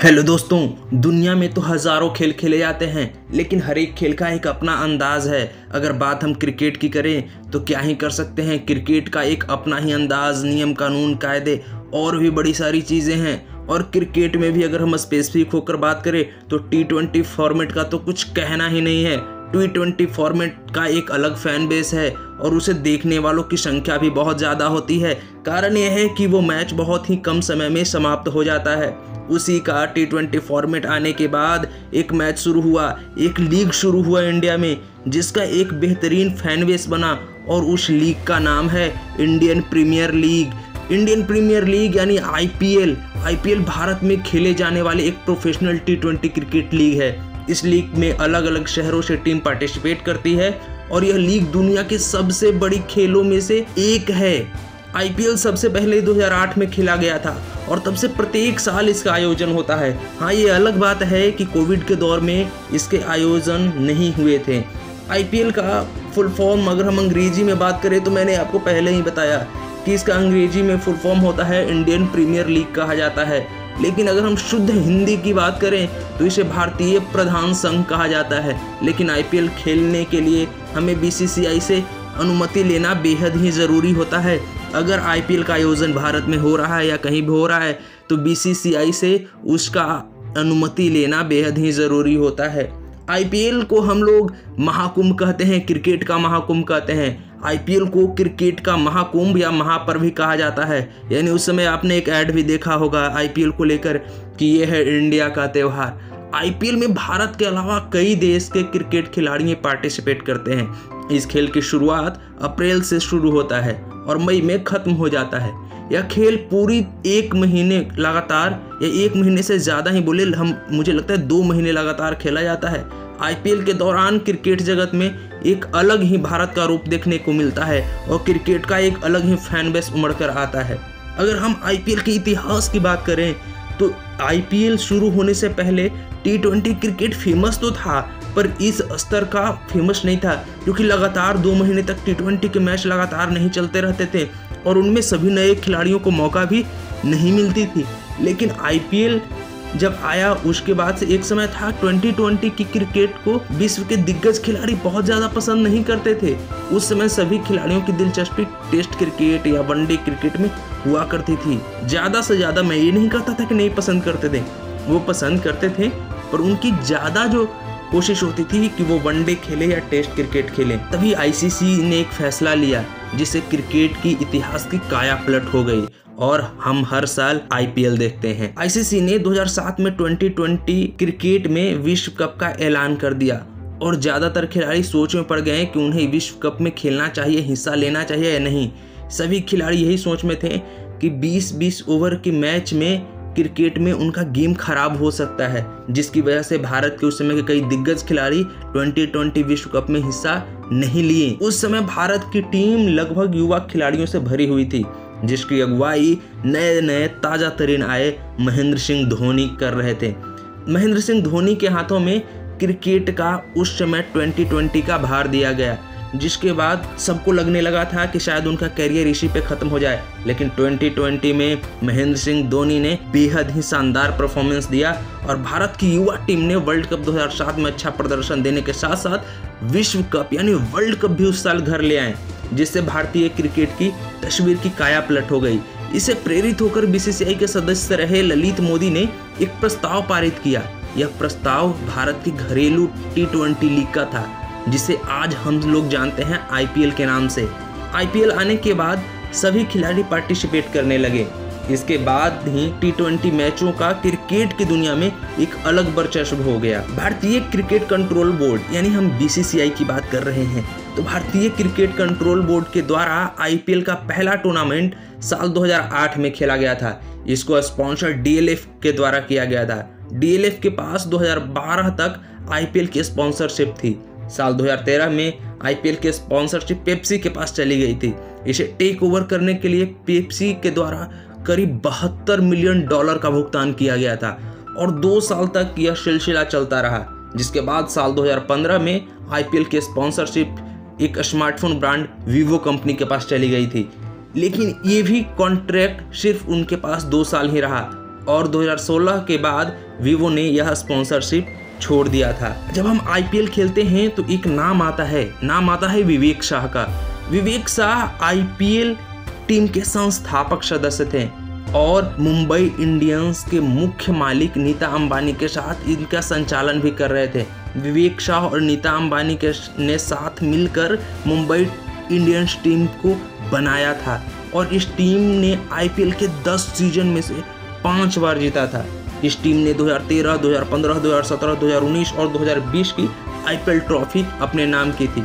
Hello दोस्तों, दुनिया में तो हज़ारों खेल खेले जाते हैं, लेकिन हर एक खेल का एक अपना अंदाज़ है। अगर बात हम क्रिकेट की करें तो क्या ही कर सकते हैं। क्रिकेट का एक अपना ही अंदाज़, नियम कानून कायदे और भी बड़ी सारी चीज़ें हैं। और क्रिकेट में भी अगर हम स्पेसिफिक होकर बात करें तो T20 फॉर्मेट का तो कुछ कहना ही नहीं है। T20 फॉर्मेट का एक अलग फैन बेस है और उसे देखने वालों की संख्या भी बहुत ज़्यादा होती है। कारण यह है कि वो मैच बहुत ही कम समय में समाप्त हो जाता है। उसी का T20 फॉर्मेट आने के बाद एक मैच शुरू हुआ, एक लीग शुरू हुआ इंडिया में, जिसका एक बेहतरीन फैन बेस बना और उस लीग का नाम है Indian Premier League. Indian Premier League यानी IPL भारत में खेले जाने वाले एक प्रोफेशनल T20 क्रिकेट लीग है। इस लीग में अलग अलग शहरों से टीम पार्टिसिपेट करती है और यह लीग दुनिया के सबसे बड़ी खेलों में से एक है। IPL सबसे पहले 2008 में खेला गया था और तब से प्रत्येक साल इसका आयोजन होता है। हाँ, ये अलग बात है कि कोविड के दौर में इसके आयोजन नहीं हुए थे। IPL का फुल फॉर्म अगर हम अंग्रेजी में बात करें तो मैंने आपको पहले ही बताया कि इसका अंग्रेजी में फुल फॉर्म होता है इंडियन प्रीमियर लीग कहा जाता है। लेकिन अगर हम शुद्ध हिंदी की बात करें तो इसे भारतीय प्रधान संघ कहा जाता है। लेकिन IPL खेलने के लिए हमें BCCI से अनुमति लेना बेहद ही ज़रूरी होता है। अगर IPL का आयोजन भारत में हो रहा है या कहीं भी हो रहा है तो BCCI से उसका अनुमति लेना बेहद ही ज़रूरी होता है। IPL को हम लोग महाकुंभ कहते हैं, क्रिकेट का महाकुंभ कहते हैं। IPL को क्रिकेट का महाकुंभ या महापर्व भी कहा जाता है। यानी उस समय आपने एक ऐड भी देखा होगा IPL को लेकर कि ये है इंडिया का त्यौहार। IPL में भारत के अलावा कई देश के क्रिकेट खिलाड़ी पार्टिसिपेट करते हैं। इस खेल की शुरुआत अप्रैल से शुरू होता है और मई में ख़त्म हो जाता है। यह खेल पूरी एक महीने लगातार या एक महीने से ज़्यादा ही बोले मुझे लगता है 2 महीने लगातार खेला जाता है। IPL के दौरान क्रिकेट जगत में एक अलग ही भारत का रूप देखने को मिलता है और क्रिकेट का एक अलग ही फैन बेस उमड़ कर आता है। अगर हम IPL के इतिहास की बात करें तो IPL शुरू होने से पहले T20 क्रिकेट फेमस तो था, पर इस स्तर का फेमस नहीं था, क्योंकि लगातार 2 महीने तक T20 के मैच लगातार नहीं चलते रहते थे और उनमें सभी नए खिलाड़ियों को मौका भी नहीं मिलती थी। लेकिन IPL जब आया उसके बाद से एक समय था 2020 की क्रिकेट को विश्व के दिग्गज खिलाड़ी बहुत ज़्यादा पसंद नहीं करते थे। उस समय सभी खिलाड़ियों की दिलचस्पी टेस्ट क्रिकेट या वनडे क्रिकेट में हुआ करती थी। ज़्यादा से ज़्यादा, मैं ये नहीं कहता था कि नहीं पसंद करते थे, वो पसंद करते थे, पर उनकी ज़्यादा जो कोशिश होती थी कि वो वनडे खेले या टेस्ट क्रिकेट खेलें। तभी ICC ने एक फैसला लिया जिससे क्रिकेट की इतिहास की काया पलट हो गई और हम हर साल IPL देखते हैं। ICC ने 2007 में 2020 क्रिकेट में विश्व कप का ऐलान कर दिया और ज़्यादातर खिलाड़ी सोच में पड़ गए कि उन्हें विश्व कप में खेलना चाहिए, हिस्सा लेना चाहिए या नहीं। सभी खिलाड़ी यही सोच में थे कि 20-20 ओवर के मैच में क्रिकेट में उनका गेम खराब हो सकता है, जिसकी वजह से भारत के उस समय के कई दिग्गज खिलाड़ी 2020 विश्व कप में हिस्सा नहीं लिए। उस समय भारत की टीम लगभग युवा खिलाड़ियों से भरी हुई थी, जिसकी अगुवाई नए ताजा तरीन आए महेंद्र सिंह धोनी कर रहे थे। महेंद्र सिंह धोनी के हाथों में क्रिकेट का उस समय 2020 का भार दिया गया, जिसके बाद सबको लगने लगा था कि शायद उनका करियर इसी पे खत्म हो जाए। लेकिन 2020 में महेंद्र सिंह धोनी ने बेहद ही शानदार परफॉर्मेंस दिया और भारत की युवा टीम ने वर्ल्ड कप 2007 में अच्छा प्रदर्शन देने के साथ साथ विश्व कप यानी वर्ल्ड कप भी उस साल घर ले आए, जिससे भारतीय क्रिकेट की तस्वीर की काया पलट हो गई। इससे प्रेरित होकर BCCI के सदस्य रहे ललित मोदी ने एक प्रस्ताव पारित किया। यह प्रस्ताव भारत की घरेलू T20 लीग का था, जिसे आज हम लोग जानते हैं IPL के नाम से। IPL आने के बाद सभी खिलाड़ी पार्टिसिपेट करने लगे। इसके बाद ही T20 मैचों का क्रिकेट की दुनिया में एक अलग वर्चस्व हो गया। भारतीय क्रिकेट कंट्रोल बोर्ड यानी हम BCCI की बात कर रहे हैं, तो भारतीय क्रिकेट कंट्रोल बोर्ड के द्वारा IPL का पहला टूर्नामेंट साल 2008 में खेला गया था। इसको स्पॉन्सर DLF के द्वारा किया गया था। DLF के पास 2012 तक IPL की स्पॉन्सरशिप थी। साल 2013 में IPL के स्पॉन्सरशिप पेप्सी के पास चली गई थी। इसे टेक ओवर करने के लिए पेप्सी के द्वारा करीब $72 मिलियन का भुगतान किया गया था और 2 साल तक यह सिलसिला चलता रहा, जिसके बाद साल 2015 में IPL के स्पॉन्सरशिप एक स्मार्टफोन ब्रांड वीवो कंपनी के पास चली गई थी। लेकिन ये भी कॉन्ट्रैक्ट सिर्फ उनके पास 2 साल ही रहा और 2016 के बाद वीवो ने यह स्पॉन्सरशिप छोड़ दिया था। जब हम आईपीएल खेलते हैं तो एक नाम आता है विवेक शाह का। विवेक शाह आईपीएल टीम के संस्थापक सदस्य थे और मुंबई इंडियंस के मुख्य मालिक नीता अंबानी के साथ इनका संचालन भी कर रहे थे। विवेक शाह और नीता अंबानी ने साथ मिलकर मुंबई इंडियंस टीम को बनाया था और इस टीम ने आईपीएल के 10 सीजन में से 5 बार जीता था। इस टीम ने 2013, 2015, 2017, 2019 और 2020 की आईपीएल ट्रॉफी अपने नाम की थी।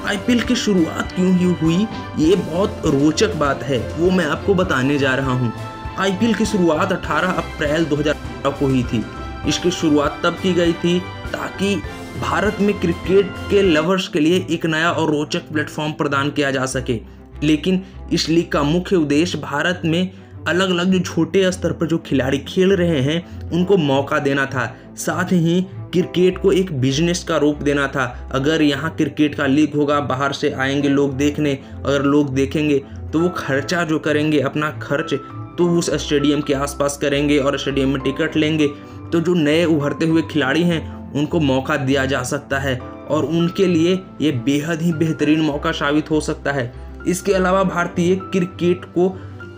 आईपीएल की शुरुआत क्यों हुई, ये बहुत रोचक बात है, वो मैं आपको बताने जा रहा हूँ। आईपीएल की शुरुआत 18 अप्रैल 2018 को हुई थी। इसकी शुरुआत तब की गई थी ताकि भारत में क्रिकेट के लवर्स के लिए एक नया और रोचक प्लेटफॉर्म प्रदान किया जा सके। लेकिन इस लीग का मुख्य उद्देश्य भारत में अलग अलग जो छोटे स्तर पर जो खिलाड़ी खेल रहे हैं उनको मौका देना था, साथ ही क्रिकेट को एक बिजनेस का रूप देना था। अगर यहाँ क्रिकेट का लीग होगा, बाहर से आएंगे लोग देखने, अगर लोग देखेंगे तो वो खर्चा जो करेंगे, अपना खर्च तो उस स्टेडियम के आसपास करेंगे और स्टेडियम में टिकट लेंगे, तो जो नए उभरते हुए खिलाड़ी हैं उनको मौका दिया जा सकता है और उनके लिए ये बेहद ही बेहतरीन मौका साबित हो सकता है। इसके अलावा भारतीय क्रिकेट को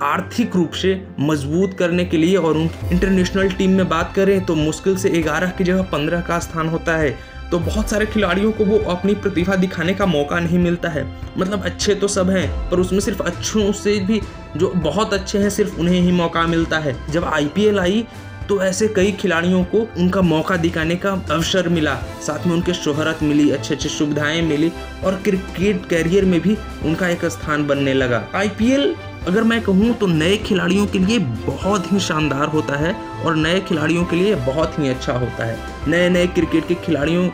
आर्थिक रूप से मजबूत करने के लिए और इंटरनेशनल टीम में बात करें तो मुश्किल से 11 की जगह 15 का स्थान होता है, तो बहुत सारे खिलाड़ियों को वो अपनी प्रतिभा दिखाने का मौका नहीं मिलता है। मतलब अच्छे तो सब हैं पर उसमें सिर्फ अच्छों से भी जो बहुत अच्छे हैं सिर्फ उन्हें ही मौका मिलता है। जब आईपीएल आई तो ऐसे कई खिलाड़ियों को उनका मौका दिखाने का अवसर मिला, साथ में उनके शोहरत मिली, अच्छी अच्छी सुविधाएं मिली और क्रिकेट कैरियर में भी उनका एक स्थान बनने लगा। आईपीएल अगर मैं कहूँ तो नए खिलाड़ियों के लिए बहुत ही शानदार होता है और नए खिलाड़ियों के लिए बहुत ही अच्छा होता है। नए नए क्रिकेट के खिलाड़ियों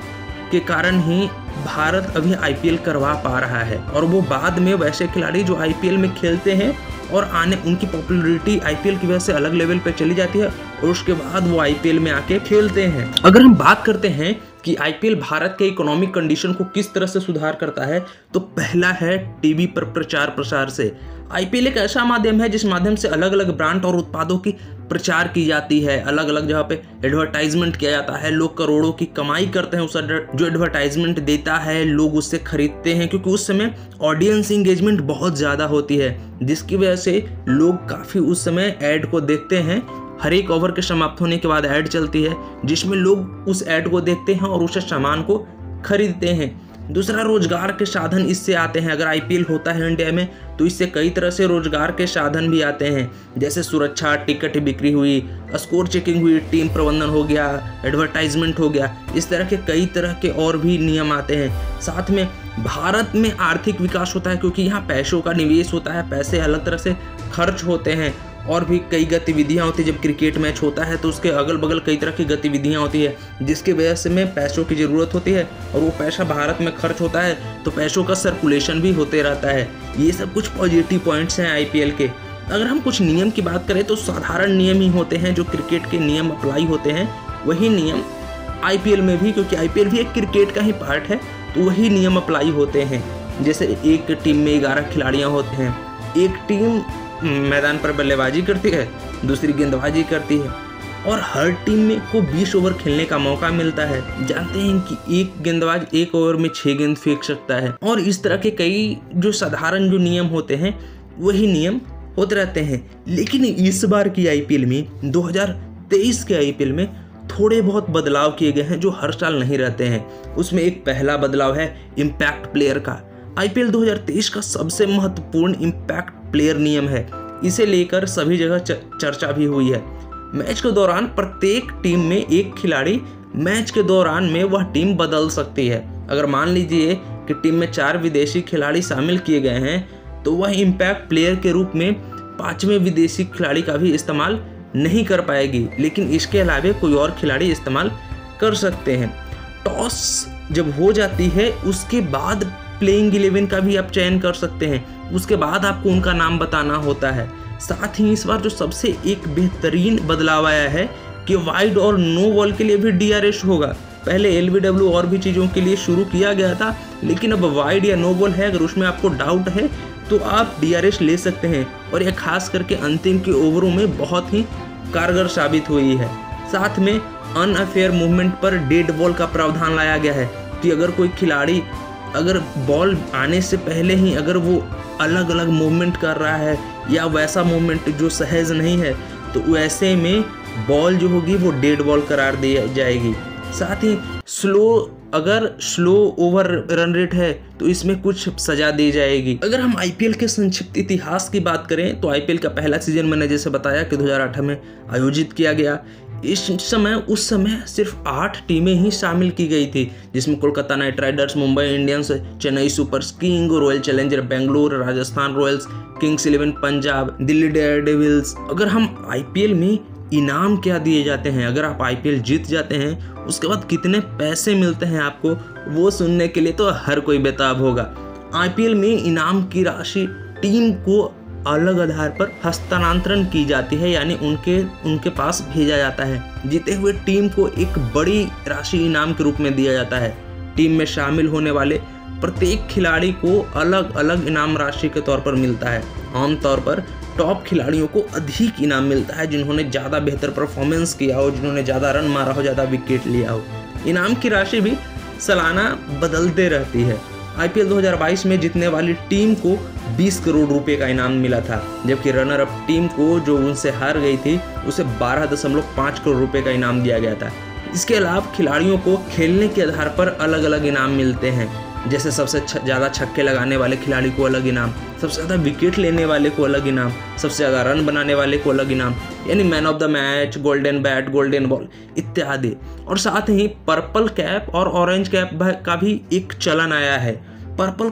के कारण ही भारत अभी आईपीएल करवा पा रहा है और वो बाद में वैसे खिलाड़ी जो आईपीएल में खेलते हैं और उनकी पॉपुलैरिटी आईपीएल की वजह से अलग लेवल पे चली जाती है और उसके बाद वो आईपीएल में आके खेलते हैं। अगर हम बात करते हैं कि आईपीएल भारत के इकोनॉमिक कंडीशन को किस तरह से सुधार करता है, तो पहला है टीवी पर प्रचार प्रसार से। आईपीएल एक ऐसा माध्यम है जिस माध्यम से अलग अलग ब्रांड और उत्पादों की प्रचार की जाती है, अलग अलग जगह पे एडवर्टाइजमेंट किया जाता है, लोग करोड़ों की कमाई करते हैं उस जो एडवर्टाइजमेंट देता है, लोग उससे खरीदते हैं क्योंकि उस समय ऑडियंस इंगेजमेंट बहुत ज़्यादा होती है, जिसकी वजह से लोग काफ़ी उस समय ऐड को देखते हैं। हर एक ओवर के समाप्त होने के बाद ऐड चलती है जिसमें लोग उस ऐड को देखते हैं और उस सामान को खरीदते हैं। दूसरा, रोजगार के साधन इससे आते हैं। अगर आईपीएल होता है इंडिया में तो इससे कई तरह से रोजगार के साधन भी आते हैं, जैसे सुरक्षा, टिकट बिक्री हुई, स्कोर चेकिंग हुई, टीम प्रबंधन हो गया, एडवर्टाइजमेंट हो गया, इस तरह के कई तरह के और भी नियम आते हैं। साथ में भारत में आर्थिक विकास होता है क्योंकि यहाँ पैसों का निवेश होता है, पैसे अलग तरह से खर्च होते हैं और भी कई गतिविधियाँ होती है। जब क्रिकेट मैच होता है तो उसके अगल बगल कई तरह की गतिविधियाँ होती है जिसकी वजह से में पैसों की ज़रूरत होती है और वो पैसा भारत में खर्च होता है तो पैसों का सर्कुलेशन भी होते रहता है। ये सब कुछ पॉजिटिव पॉइंट्स हैं आईपीएल के। अगर हम कुछ नियम की बात करें तो साधारण नियम ही होते हैं, जो क्रिकेट के नियम अप्लाई होते हैं वही नियम आईपीएल में भी, क्योंकि आईपीएल भी एक क्रिकेट का ही पार्ट है तो वही नियम अप्लाई होते हैं। जैसे एक टीम में 11 खिलाड़ियाँ होते हैं, एक टीम मैदान पर बल्लेबाजी करती है, दूसरी गेंदबाजी करती है और हर टीम में को 20 ओवर खेलने का मौका मिलता है। जानते हैं कि एक गेंदबाज एक ओवर में 6 गेंद फेंक सकता है और इस तरह के कई जो साधारण जो नियम होते हैं वही नियम होते रहते हैं। लेकिन इस बार की आईपीएल में 2023 के आईपीएल में थोड़े बहुत बदलाव किए गए हैं जो हर साल नहीं रहते हैं। उसमें एक पहला बदलाव है इम्पैक्ट प्लेयर का। आईपीएल 2023 का सबसे महत्वपूर्ण इम्पैक्ट प्लेयर नियम है, इसे लेकर सभी जगह चर्चा भी हुई है। मैच के दौरान प्रत्येक टीम में एक खिलाड़ी मैच के दौरान में वह टीम बदल सकती है। अगर मान लीजिए कि टीम में 4 विदेशी खिलाड़ी शामिल किए गए हैं तो वह इम्पैक्ट प्लेयर के रूप में 5वें विदेशी खिलाड़ी का भी इस्तेमाल नहीं कर पाएगी, लेकिन इसके अलावा कोई और खिलाड़ी इस्तेमाल कर सकते हैं। टॉस जब हो जाती है उसके बाद प्लेइंग 11 का भी आप चयन कर सकते हैं, उसके बाद आपको उनका नाम बताना होता है। साथ ही इस बार जो सबसे एक बेहतरीन बदलाव आया है कि वाइड और नो बॉल के लिए भी DRS होगा। पहले LBW और भी चीज़ों के लिए शुरू किया गया था, लेकिन अब वाइड या नो बॉल है, अगर उसमें आपको डाउट है तो आप DRS ले सकते हैं और यह खास करके अंतिम के ओवरों में बहुत ही कारगर साबित हुई है। साथ में अनफेयर मूवमेंट पर डेड बॉल का प्रावधान लाया गया है कि अगर कोई खिलाड़ी अगर बॉल आने से पहले ही अगर वो अलग अलग मूवमेंट कर रहा है या वैसा मूवमेंट जो सहज नहीं है, तो वैसे में बॉल जो होगी वो डेड बॉल करार दी जाएगी। साथ ही अगर स्लो ओवर रन रेट है तो इसमें कुछ सजा दी जाएगी। अगर हम आईपीएल के संक्षिप्त इतिहास की बात करें तो आईपीएल का पहला सीजन मैंने जैसे बताया कि 2008 में आयोजित किया गया। उस समय सिर्फ 8 टीमें ही शामिल की गई थी, जिसमें Kolkata night Riders, Mumbai Indians, Chennai super king, royal challenger Bengaluru, Rajasthan Royals, Kings 11 Punjab, Delhi Daredevils. अगर हम आईपीएल में इनाम क्या दिए जाते हैं, अगर आप आईपीएल जीत जाते हैं उसके बाद कितने पैसे मिलते हैं आपको, वो सुनने के लिए तो हर कोई बेताब होगा। आईपीएल में इनाम की टीम को अलग आधार पर हस्तांतरण की जाती है, यानी उनके पास भेजा जाता है। जीते हुए टीम को एक बड़ी राशि इनाम के रूप में दिया जाता है। टीम में शामिल होने वाले प्रत्येक खिलाड़ी को अलग अलग इनाम राशि के तौर पर मिलता है। आमतौर पर टॉप खिलाड़ियों को अधिक इनाम मिलता है, जिन्होंने ज़्यादा बेहतर परफॉर्मेंस किया हो, जिन्होंने ज़्यादा रन मारा हो, ज़्यादा विकेट लिया हो। इनाम की राशि भी सालाना बदलते रहती है। आईपीएल 2022 में जीतने वाली टीम को 20 करोड़ रुपए का इनाम मिला था, जबकि रनर अप टीम को जो उनसे हार गई थी उसे 12.5 करोड़ रुपए का इनाम दिया गया था। इसके अलावा खिलाड़ियों को खेलने के आधार पर अलग अलग इनाम मिलते हैं, जैसे सबसे ज़्यादा छक्के लगाने वाले खिलाड़ी को अलग इनाम, सबसे ज़्यादा विकेट लेने वाले को अलग इनाम, सबसे ज़्यादा रन बनाने वाले को अलग इनाम, यानी man of the match, golden bat, golden ball इत्यादि। और साथ ही पर्पल कैप और ऑरेंज कैप का भी एक चलन आया है। पर्पल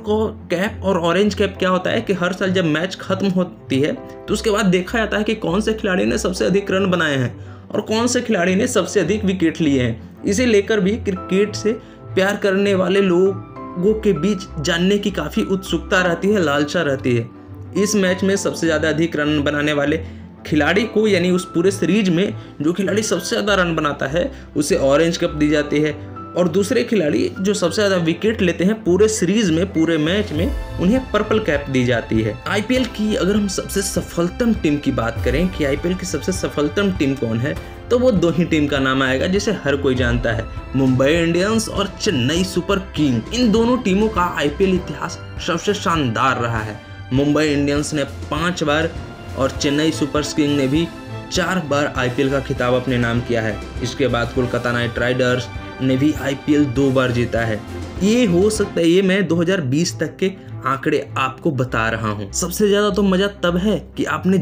कैप और ऑरेंज कैप क्या होता है कि हर साल जब मैच खत्म होती है तो उसके बाद देखा जाता है कि कौन से खिलाड़ी ने सबसे अधिक रन बनाए हैं और कौन से खिलाड़ी ने सबसे अधिक विकेट लिए हैं। इसे लेकर भी क्रिकेट से प्यार करने वाले लोगों के बीच जानने की काफ़ी उत्सुकता रहती है, लालसा रहती है। इस मैच में सबसे ज़्यादा अधिक रन बनाने वाले खिलाड़ी को, यानी उस पूरे सीरीज में जो खिलाड़ी सबसे ज़्यादा रन बनाता है उसे ऑरेंज कैप दी जाती है, और दूसरे खिलाड़ी जो सबसे ज़्यादा विकेट लेते हैं पूरे सीरीज में, पूरे मैच में, उन्हें पर्पल कैप दी जाती है। आईपीएल की अगर हम सबसे सफलतम टीम की बात करें कि आईपीएल की सबसे सफलतम टीम कौन है, तो वो 2 ही टीम का नाम आएगा जिसे हर कोई जानता है, मुंबई इंडियंस और चेन्नई सुपर किंग। इन दोनों टीमों का आईपीएल इतिहास सबसे शानदार रहा है। मुंबई इंडियंस ने 5 बार और चेन्नई सुपर किंग ने भी 4 बार आईपीएल का खिताब अपने नाम किया है। इसके बाद कोलकाता नाइट राइडर्स ने भी आईपीएल 2 बार जीता है। ये हो सकता है, ये मैं 2020 तक के आंकड़े आपको बता रहा हूँ। सबसे ज्यादा तो मजा तब है कि आपने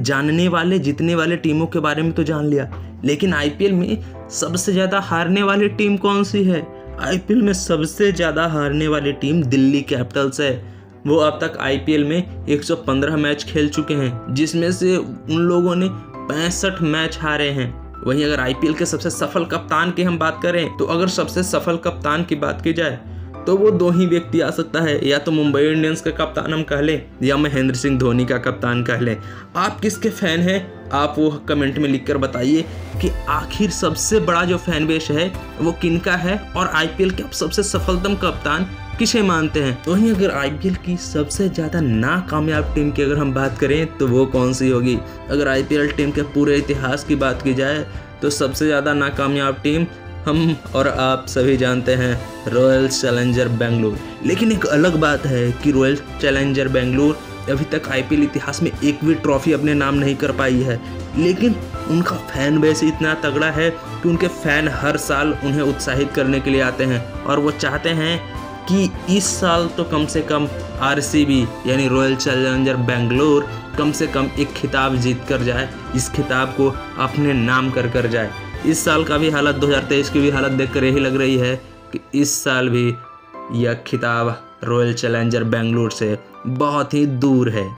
जीतने वाले टीमों के बारे में तो जान लिया, लेकिन आईपीएल में सबसे ज्यादा हारने वाली टीम कौन सी है? आईपीएल में सबसे ज्यादा हारने वाली टीम दिल्ली कैपिटल्स है। वो अब तक आईपीएल में 115 मैच खेल चुके हैं, जिसमें से उन लोगों ने 65 मैच हारे हैं। वहीं अगर आईपीएल के सबसे सफल कप्तान की हम बात करें, तो अगर सबसे सफल कप्तान की बात की जाए तो वो 2 ही व्यक्ति आ सकता है, या तो मुंबई इंडियंस का कप्तान हम कह लें या महेंद्र सिंह धोनी का कप्तान कह लें। आप किसके फैन हैं, आप वो कमेंट में लिखकर बताइए कि आखिर सबसे बड़ा जो फैन बेस है वो किनका है, और आईपीएल के सबसे सफलतम कप्तान किसे मानते हैं। तो वहीं अगर आईपीएल की सबसे ज़्यादा नाकामयाब टीम की अगर हम बात करें तो वो कौन सी होगी? अगर आईपीएल टीम के पूरे इतिहास की बात की जाए तो सबसे ज़्यादा नाकामयाब टीम हम और आप सभी जानते हैं, रॉयल चैलेंजर बेंगलुरु। लेकिन एक अलग बात है कि रॉयल चैलेंजर बेंगलुरु अभी तक आईपीएल इतिहास में एक भी ट्रॉफी अपने नाम नहीं कर पाई है, लेकिन उनका फैन बेस इतना तगड़ा है कि उनके फैन हर साल उन्हें उत्साहित करने के लिए आते हैं, और वो चाहते हैं कि इस साल तो कम से कम आरसीबी यानी रॉयल चैलेंजर बेंगलुरु कम से कम एक खिताब जीत कर जाए, इस खिताब को अपने नाम कर जाए। इस साल का भी हालत, 2023 की भी हालत देखकर यही लग रही है कि इस साल भी यह खिताब रॉयल चैलेंजर बेंगलुरु से बहुत ही दूर है।